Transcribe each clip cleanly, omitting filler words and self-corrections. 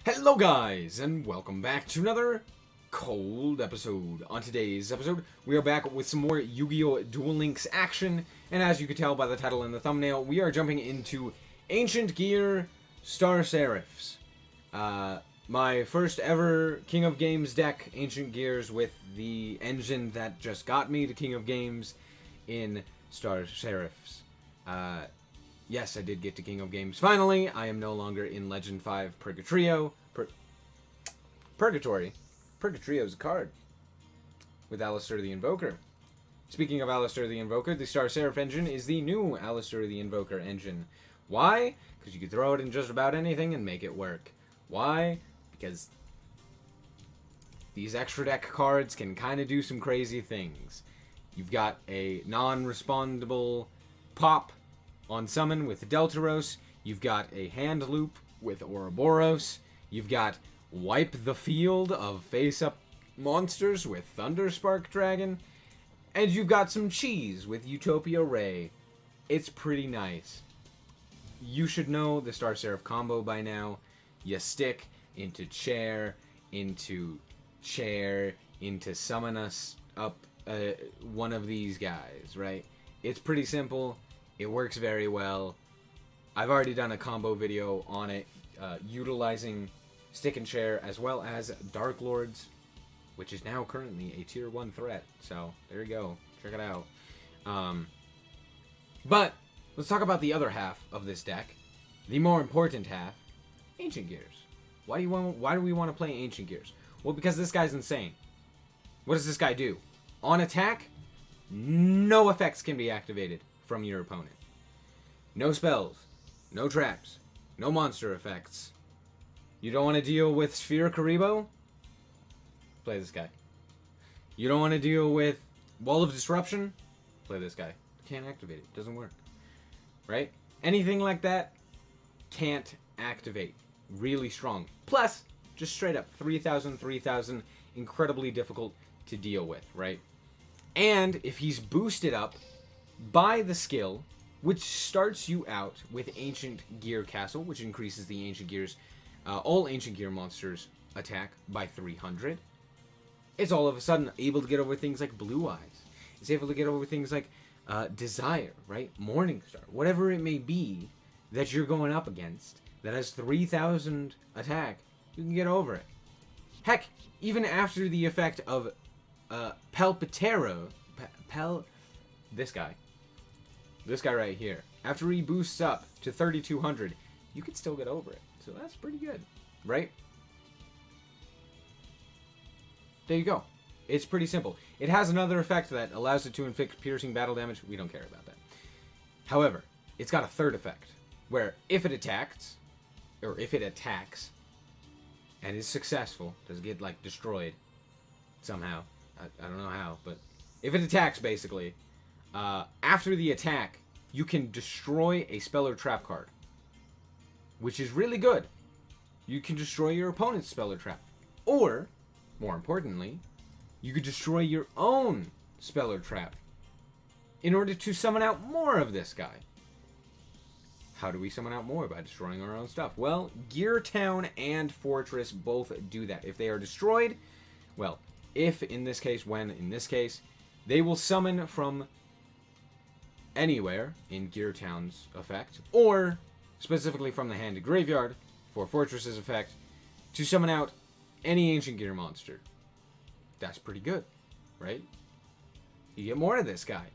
Hello guys, and welcome back to another cold episode. On today's episode, we are back with some more Yu-Gi-Oh! Duel Links action, and as you can tell by the title and the thumbnail, we are jumping into Ancient Gear Star Seraphs. My first ever King of Games deck, Ancient Gears, with the engine that just got me to King of Games in Star Seraphs. Yes, I did get to King of Games. Finally, I am no longer in Legend 5 Purgatrio. Purgatory. Purgatrio's a card. With Alister the Invoker. Speaking of Alister the Invoker, the Star Seraph engine is the new Alister the Invoker engine. Why? Because you can throw it in just about anything and make it work. Why? Because these extra deck cards can kind of do some crazy things. You've got a non-respondable pop on summon with Deltaros, you've got a hand loop with Ouroboros, you've got wipe the field of face-up monsters with Thunderspark Dragon, and you've got some cheese with Utopia Ray. It's pretty nice. You should know the Star Seraph combo by now. You stick into chair, into summon us up one of these guys, right? It's pretty simple. It works very well. I've already done a combo video on it, utilizing Stick and Share as well as Dark Lords, which is now currently a tier 1 threat. So, there you go. Check it out. But, let's talk about the other half of this deck. The more important half, Ancient Gears. Why do we want to play Ancient Gears? Well, because this guy's insane. What does this guy do? On attack, no effects can be activated from your opponent. No spells, no traps, no monster effects. You don't want to deal with Sphere Karibo? Play this guy. You don't want to deal with Wall of Disruption? Play this guy. Can't activate it. Doesn't work. Right? Anything like that can't activate. Really strong. Plus, just straight up 3,000, incredibly difficult to deal with, right? And if he's boosted up by the skill, which starts you out with Ancient Gear Castle, which increases the Ancient Gears, all Ancient Gear monsters attack by 300. It's all of a sudden able to get over things like Blue Eyes. It's able to get over things like Desire, right? Morningstar, whatever it may be that you're going up against that has 3,000 attack, you can get over it. Heck, even after the effect of Palpitero, this guy right here, after he boosts up to 3,200, you can still get over it. So that's pretty good, right? There you go. It's pretty simple. It has another effect that allows it to inflict piercing battle damage. We don't care about that. However, it's got a third effect, where if it attacks, and is successful, does get, like, destroyed somehow. I don't know how, but if it attacks, basically, after the attack, you can destroy a spell or trap card, which is really good. You can destroy your opponent's spell or trap. Or, more importantly, you could destroy your own spell or trap in order to summon out more of this guy. How do we summon out more? By destroying our own stuff. Well, Gear Town and Fortress both do that. If they are destroyed, well, when in this case, they will summon from anywhere in Gear Town's effect, or specifically from the hand to graveyard for Fortress's effect, to summon out any Ancient Gear monster. That's pretty good, right? You get more of this guy.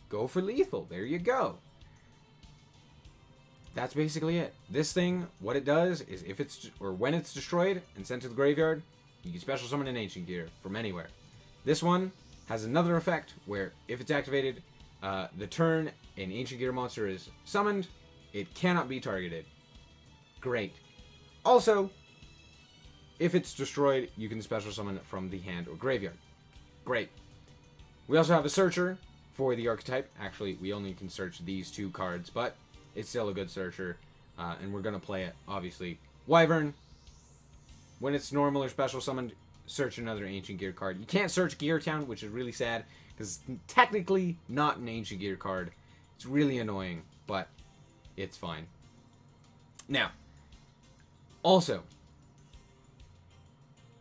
Go for lethal. There you go. That's basically it. This thing, what it does is when it's destroyed and sent to the graveyard, you can special summon an Ancient Gear from anywhere. This one has another effect where if it's activated, the turn an Ancient Gear monster is summoned, it cannot be targeted. Great. Also, if it's destroyed, you can special summon it from the hand or graveyard. Great. We also have a searcher for the archetype. Actually, we only can search these two cards, but it's still a good searcher, and we're going to play it, obviously. Wyvern, when it's normal or special summoned, search another Ancient Gear card. You can't search Gear Town, which is really sad, because it's technically not an Ancient Gear card. It's really annoying, but it's fine. Now, also,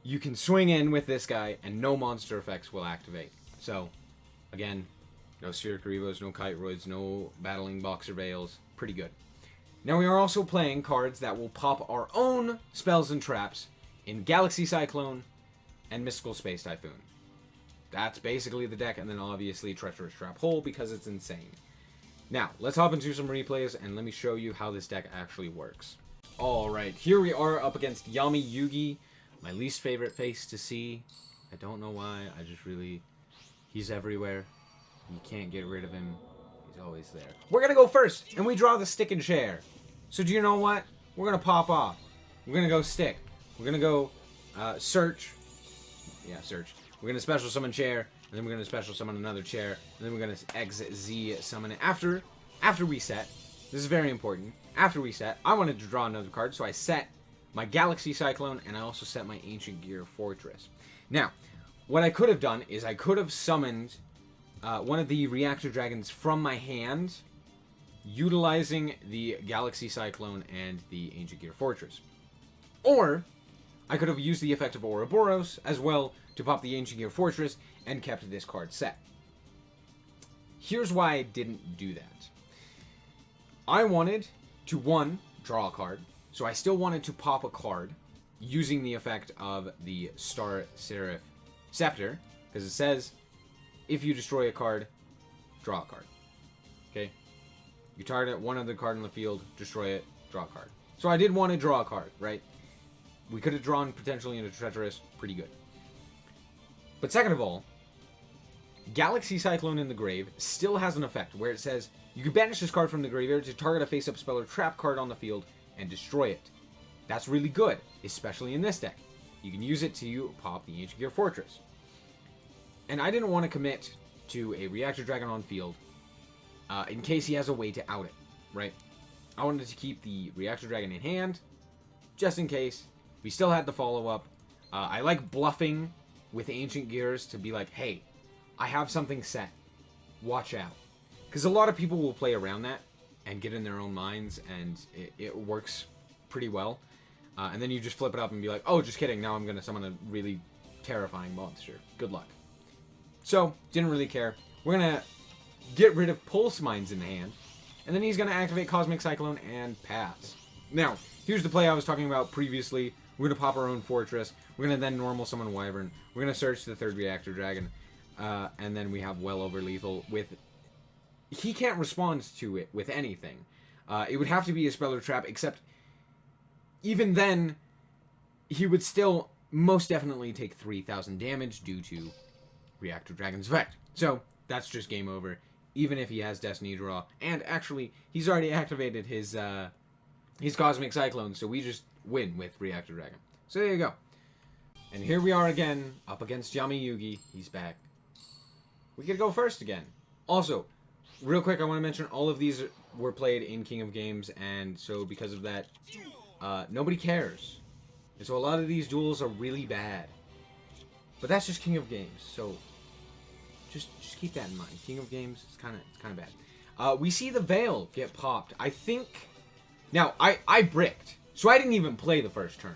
you can swing in with this guy, and no monster effects will activate. So, again, no Spheric Reavos, no Kiteroids, no Battling Boxer Veils. Pretty good. Now we are also playing cards that will pop our own spells and traps in Galaxy Cyclone and Mystical Space Typhoon. That's basically the deck, and then obviously Treacherous Trap Hole because it's insane. Now, let's hop into some replays, and let me show you how this deck actually works. Alright, here we are up against Yummy Yugi, my least favorite face to see. I don't know why, I just really... He's everywhere. You can't get rid of him. He's always there. We're gonna go first, and we draw the Stick and Chair. So do you know what? We're gonna pop off. We're gonna go Stick. We're gonna go Search. Yeah, Search. We're gonna special summon Chair, and then we're gonna special summon another Chair, and then we're gonna XZ summon it. After reset, this is very important. After reset, I wanted to draw another card, so I set my Galaxy Cyclone, and I also set my Ancient Gear Fortress. Now, what I could have done is I could have summoned one of the Reactor Dragons from my hand, utilizing the Galaxy Cyclone and the Ancient Gear Fortress. Or, I could have used the effect of Ouroboros as well to pop the Ancient Gear Fortress and kept this card set. Here's why I didn't do that. I wanted to, one, draw a card, so I still wanted to pop a card using the effect of the Star Seraph Scepter, because it says, if you destroy a card, draw a card. Okay? You target one other card in the field, destroy it, draw a card. So I did want to draw a card, right? We could have drawn potentially into Treacherous, pretty good. But second of all, Galaxy Cyclone in the grave still has an effect where it says, you can banish this card from the graveyard to target a face-up spell or trap card on the field and destroy it. That's really good, especially in this deck. You can use it to pop the Ancient Gear Fortress. And I didn't want to commit to a Reactor Dragon on field in case he has a way to out it, right? I wanted to keep the Reactor Dragon in hand, just in case. We still had the follow-up. I like bluffing with Ancient Gears to be like, hey, I have something set. Watch out. Because a lot of people will play around that and get in their own minds, and it works pretty well. And then you just flip it up and be like, oh, just kidding, now I'm going to summon a really terrifying monster. Good luck. So, didn't really care. We're going to get rid of Pulse Mines in the hand, and then he's going to activate Cosmic Cyclone and pass. Now, here's the play I was talking about previously. We're going to pop our own Fortress. We're going to then normal summon Wyvern. We're going to search the third Reactor Dragon. And then we have Well Over Lethal with... He can't respond to it with anything. It would have to be a spell or trap, except even then, he would still most definitely take 3,000 damage due to Reactor Dragon's effect. So, that's just game over, even if he has Destiny Draw. And actually, he's already activated his Cosmic Cyclone, so we just win with Reactor Dragon. So there you go. And here we are again, up against Yummy Yugi. He's back. We get to go first again. Also, real quick, I want to mention all of these were played in King of Games, and so because of that, nobody cares. And so a lot of these duels are really bad. But that's just King of Games, so just keep that in mind. King of Games, it's kind of bad. We see the Veil get popped. I think... Now, I bricked, so I didn't even play the first turn.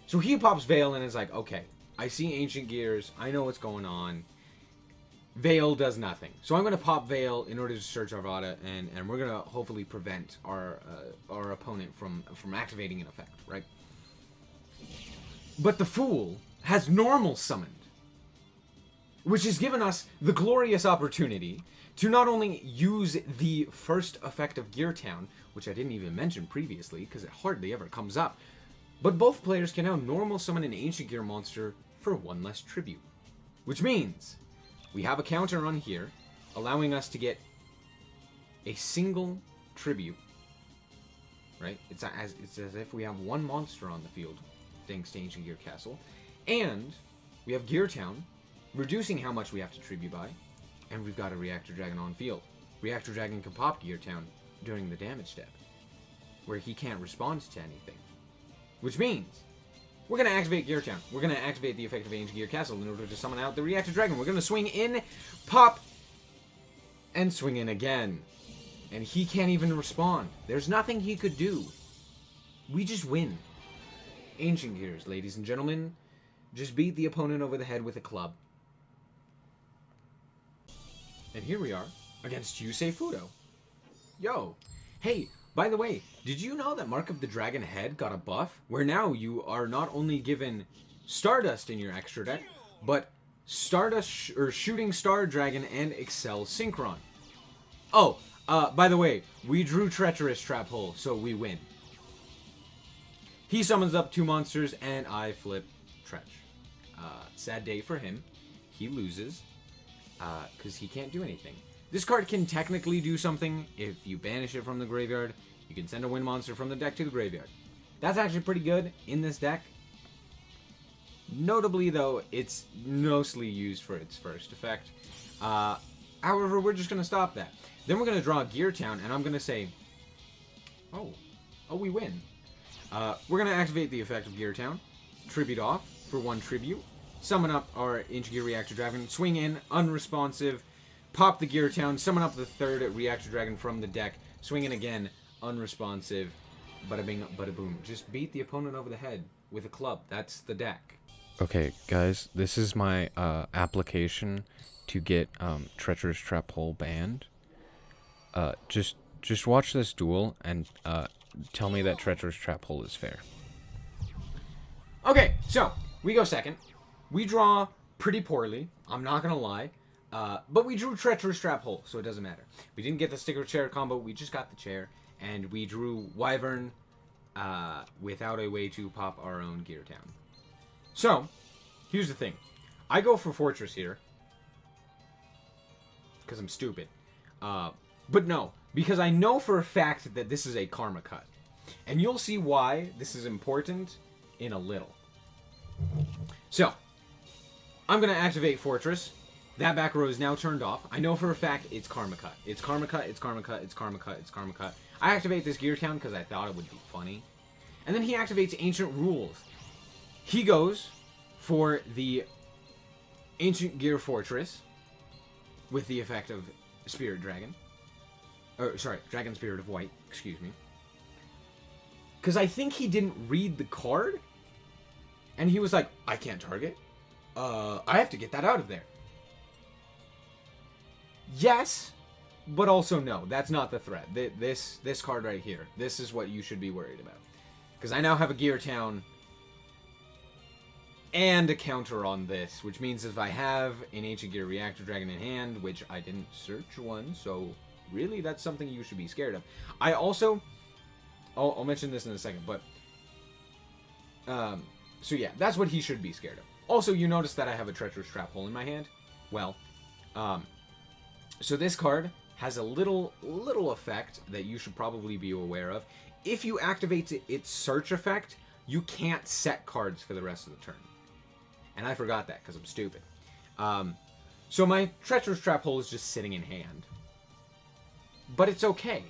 So he pops Veil and is like, okay, I see Ancient Gears, I know what's going on. Veil does nothing. So I'm going to pop Veil in order to search Arvada, and we're going to hopefully prevent our opponent from activating an effect, right? But the Fool has normal summoned, which has given us the glorious opportunity to not only use the first effect of Gear Town, which I didn't even mention previously because it hardly ever comes up, but both players can now normal summon an Ancient Gear monster for one less tribute. Which means we have a counter on here, allowing us to get a single tribute, right? It's as if we have one monster on the field, thanks to Ancient Gear Castle, and we have Gear Town, reducing how much we have to tribute by, and we've got a Reactor Dragon on field. Reactor Dragon can pop Gear Town during the damage step, where he can't respond to anything. Which means, we're going to activate Gear Town. We're going to activate the effect of Ancient Gear Castle in order to summon out the Reactor Dragon. We're going to swing in, pop, and swing in again. And he can't even respond. There's nothing he could do. We just win. Ancient Gears, ladies and gentlemen. Just beat the opponent over the head with a club. And here we are, against Yusei Fudo. Yo. Hey, by the way, did you know that Mark of the Dragon Head got a buff? Where now you are not only given Stardust in your extra deck, but Stardust or Shooting Star Dragon and Excel Synchron. Oh, by the way, we drew Treacherous Trap Hole, so we win. He summons up 2 monsters, and I flip Tretch. Sad day for him. He loses, because he can't do anything. This card can technically do something. If you banish it from the graveyard, you can send a wind monster from the deck to the graveyard. That's actually pretty good in this deck. Notably, though, it's mostly used for its first effect. However, we're just going to stop that. Then we're going to draw Gear Town, and I'm going to say, oh, we win. We're going to activate the effect of Gear Town, tribute off for 1 tribute, summon up our Ancient Gear Reactor Dragon, swing in, unresponsive, pop the Gear Town, summon up the 3rd Reactor Dragon from the deck, swing in again, unresponsive, bada bing, bada boom. Just beat the opponent over the head with a club. That's the deck. Okay, guys, this is my application to get Treacherous Trap Hole banned. Just watch this duel and tell me that Treacherous Trap Hole is fair. Okay, so we go second. We draw pretty poorly, I'm not gonna lie, but we drew Treacherous Trap Hole, so it doesn't matter. We didn't get the sticker chair combo, we just got the chair, and we drew Wyvern without a way to pop our own Gear Town. So, here's the thing. I go for Fortress here, because I'm stupid. But no, because I know for a fact that this is a Karma Cut. And you'll see why this is important in a little. So, I'm going to activate Fortress. That back row is now turned off. I know for a fact it's Karma Cut. It's Karma Cut, it's Karma Cut, it's Karma Cut, it's Karma Cut. I activate this Gear Town because I thought it would be funny. And then he activates Ancient Rules. He goes for the Ancient Gear Fortress with the effect of Spirit Dragon. Or, sorry, Dragon Spirit of White, excuse me. Because I think he didn't read the card. And he was like, I can't target. I have to get that out of there. Yes, but also no. That's not the threat. This card right here. This is what you should be worried about. Because I now have a Gear Town and a counter on this. Which means if I have an Ancient Gear Reactor Dragon in hand, which I didn't search one, so really that's something you should be scared of. I also... I'll mention this in a second, but... so yeah, that's what he should be scared of. Also, you notice that I have a Treacherous Trap Hole in my hand. Well, so this card has a little effect that you should probably be aware of. If you activate its search effect, you can't set cards for the rest of the turn. And I forgot that because I'm stupid. So my Treacherous Trap Hole is just sitting in hand. But it's okay.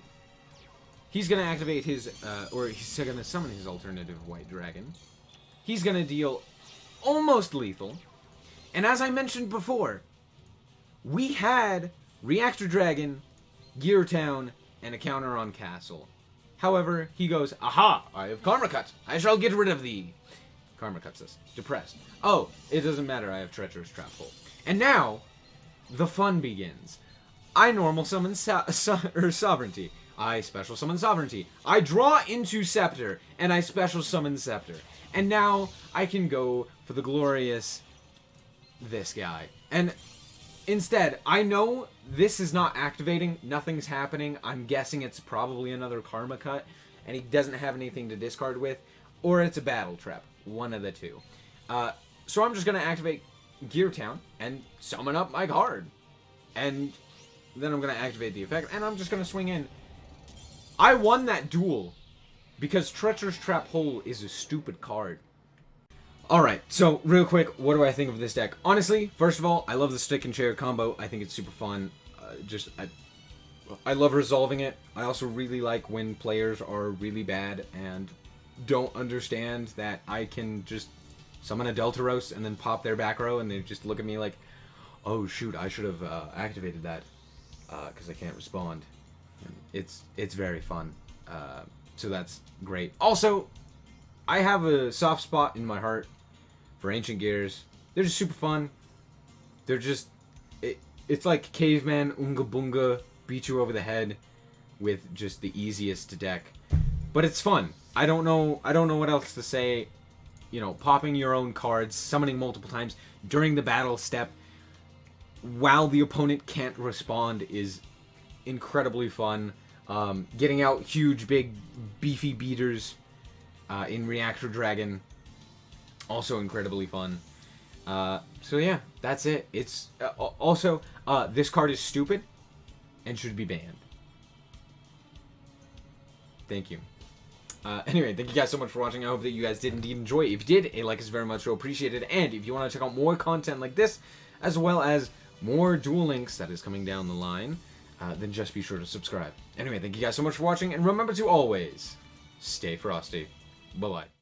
He's going to activate his, or he's going to summon his alternative White Dragon. He's going to deal almost lethal. And as I mentioned before, we had Reactor Dragon, Gear Town, and a counter on Castle. However, he goes, aha, I have Karma Cut. I shall get rid of thee. Karma Cuts us. Depressed. Oh, it doesn't matter. I have Treacherous Trap Hole. And now, the fun begins. I normal summon Sovereignty. I special summon Sovereignty. I draw into Scepter, and I special summon Scepter. And now I can go for the glorious this guy. And instead, I know this is not activating. Nothing's happening. I'm guessing it's probably another Karma Cut, and he doesn't have anything to discard with, or it's a Battle Trap. One of the two. So I'm just going to activate Gear Town and summon up my card. And then I'm going to activate the effect, and I'm just going to swing in. I won that duel because Treacherous Trap Hole is a stupid card. Alright, so real quick, what do I think of this deck? Honestly, first of all, I love the stick and chair combo. I think it's super fun. I love resolving it. I also really like when players are really bad and don't understand that I can just summon a Deltaros and then pop their back row, and they just look at me like, oh shoot, I should have activated that because I can't respond. It's very fun. So that's great. Also, I have a soft spot in my heart for Ancient Gears. They're just super fun. They're just... It's like Caveman Unga Bunga beat you over the head with just the easiest deck. But it's fun. I don't know what else to say. You know, popping your own cards, summoning multiple times during the battle step while the opponent can't respond is incredibly fun. Getting out huge, big, beefy beaters in Reactor Dragon, also incredibly fun. So yeah, that's it. It's also this card is stupid and should be banned. Thank you. Anyway, thank you guys so much for watching. I hope that you guys did indeed enjoy. If you did, a like is very much appreciated. And if you want to check out more content like this, as well as more Duel Links that is coming down the line, then just be sure to subscribe. Anyway, thank you guys so much for watching, and remember to always stay frosty. Bye-bye.